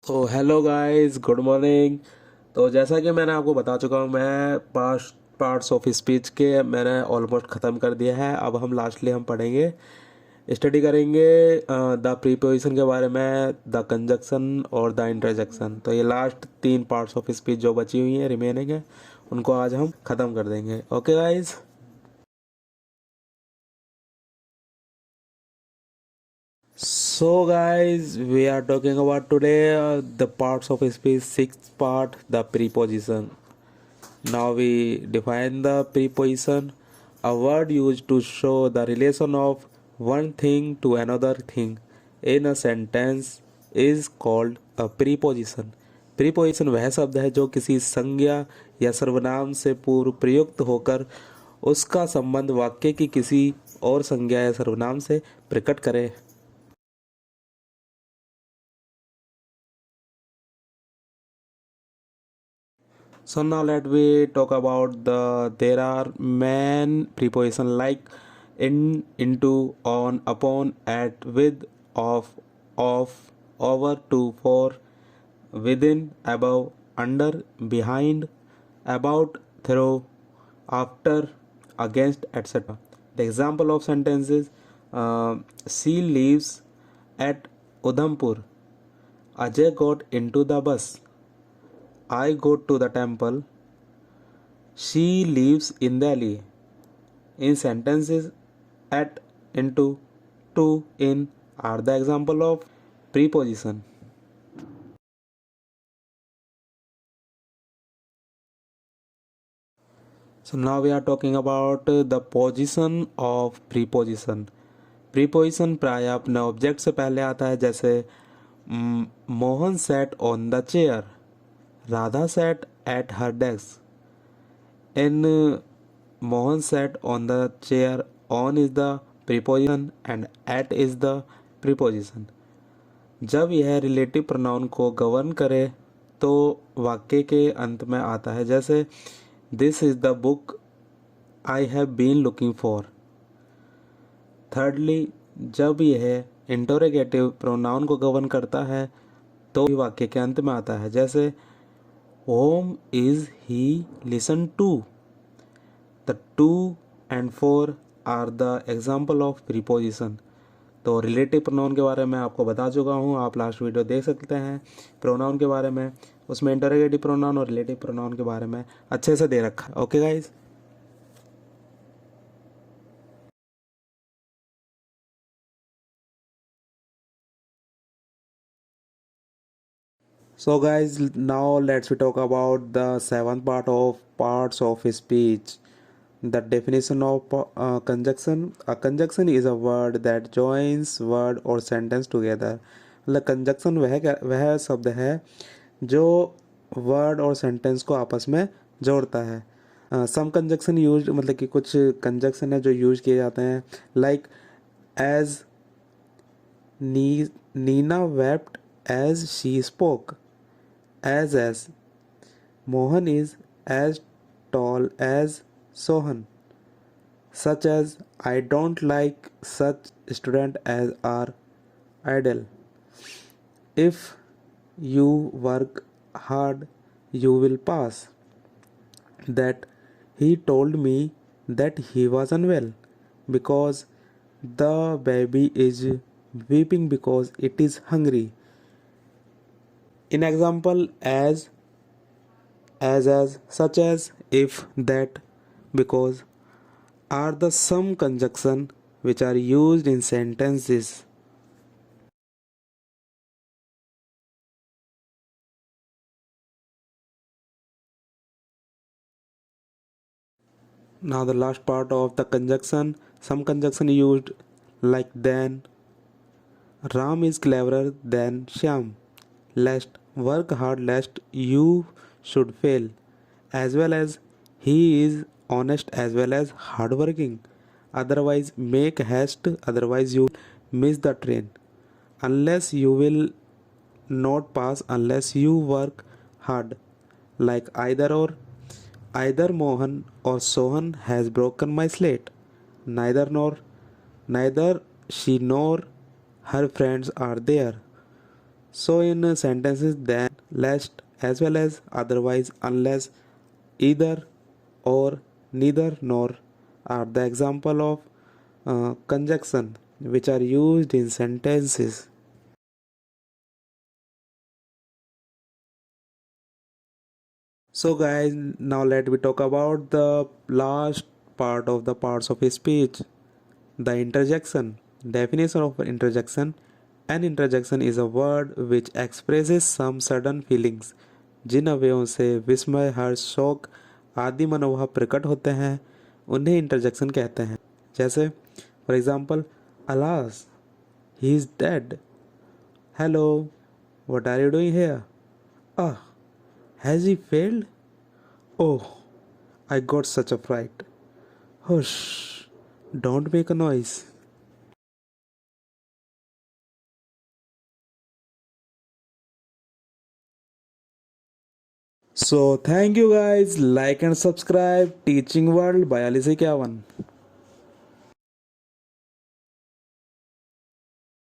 तो hello guys, good morning. तो जैसा कि मैंने आपको बता चुका हूँ, मैं पास्ट पार्ट्स ऑफ स्पीच के मैंने ऑलमोस्ट ख़त्म कर दिया है। अब हम लास्टली हम पढ़ेंगे, स्टडी करेंगे द प्रीपोजिशन के बारे में, द कंजक्शन और द इंटरजेक्शन। तो ये लास्ट तीन पार्ट्स ऑफ स्पीच जो बची हुई हैं, रिमेनिंग है, उनको आज हम ख़त्म कर देंगे। Okay guys. So guys, we are talking about today the parts of speech. Sixth part, the preposition. Now we define the preposition, a word used to show the relation of one thing to another thing in a sentence is called a preposition. Preposition वह शब्द है जो किसी संज्ञा या सर्वनाम से पूर्व प्रयुक्त होकर उसका संबंध वाक्य की किसी और संज्ञा या सर्वनाम से प्रकट करे। So now let we talk about there are main preposition like in, into, on, upon, at, with, of, over, to, for, within, above, under, behind, about, through, after, against, etc. The example of sentences: she lives at Udhampur. Ajay got into the bus. I go to the temple. She lives in Delhi. In sentences, at, into, to, in are the example of preposition. So now we are talking about the position of preposition. Preposition प्राय अपने object से पहले आता है, जैसे Mohan sat on the chair, Radha sat at her desk. In Mohan sat on the chair, on is the preposition and at is the preposition. जब यह relative pronoun को गवर्न करे तो वाक्य के अंत में आता है, जैसे this is the book I have been looking for. Thirdly, जब यह इंटरोगेटिव प्रोनाउन को गवर्न करता है तो वाक्य के अंत में आता है, जैसे whom is he listen to. The to and for are the example of preposition. तो रिलेटिव प्रोनाउन के बारे में आपको बता चुका हूँ, आप लास्ट वीडियो देख सकते हैं प्रोनाउन के बारे में। उसमें इंटरोगेटिव प्रोनाउन और रिलेटिव प्रोनाउन के बारे में अच्छे से दे रखा है। Okay guys. So guys, now let's we talk about the seventh part of parts of speech. The definition of conjunction. A conjunction is a word that joins word or sentence together. मतलब conjunction वह शब्द है जो word और sentence को आपस में जोड़ता है। सम कंजक्शन यूज मतलब कि कुछ कंजक्शन है जो यूज किए जाते हैं, like as Neena wept as she spoke, as Mohan is as tall as Sohan, such as I don't like such student as are idle. If you work hard, you will pass. That he told me that he was unwell because the baby is weeping because it is hungry. In example, as, such as, if, that, because are the some conjunction which are used in sentences. Now the last part of the conjunction, some conjunction used like then. Ram is cleverer than Shyam. Lest work hard lest you should fail. As well as he is honest as well as hardworking. Otherwise make haste, otherwise you miss the train. Unless you will not pass unless you work hard. Like either or. Either Mohan or Sohan has broken my slate. Neither she nor her friends are there. So in sentences then, lest, as well as, otherwise, unless, either, or, neither, nor are the example of conjunction which are used in sentences. So guys, now let me talk about the last part of the parts of speech, the interjection. Definition of interjection. An interjection is a word which expresses some sudden feelings. जिन अवयवों से विस्मय, हर्ष, शोक आदि मनोभाव प्रकट होते हैं उन्हें इंटरजेक्शन कहते हैं. जैसे for example, alas he is dead. Hello, what are you doing here? Ah, has he failed? Oh, I got such a fright. Hush, don't make a noise. So, thank you guys. Like and subscribe. Teaching World by Alice Kyawan.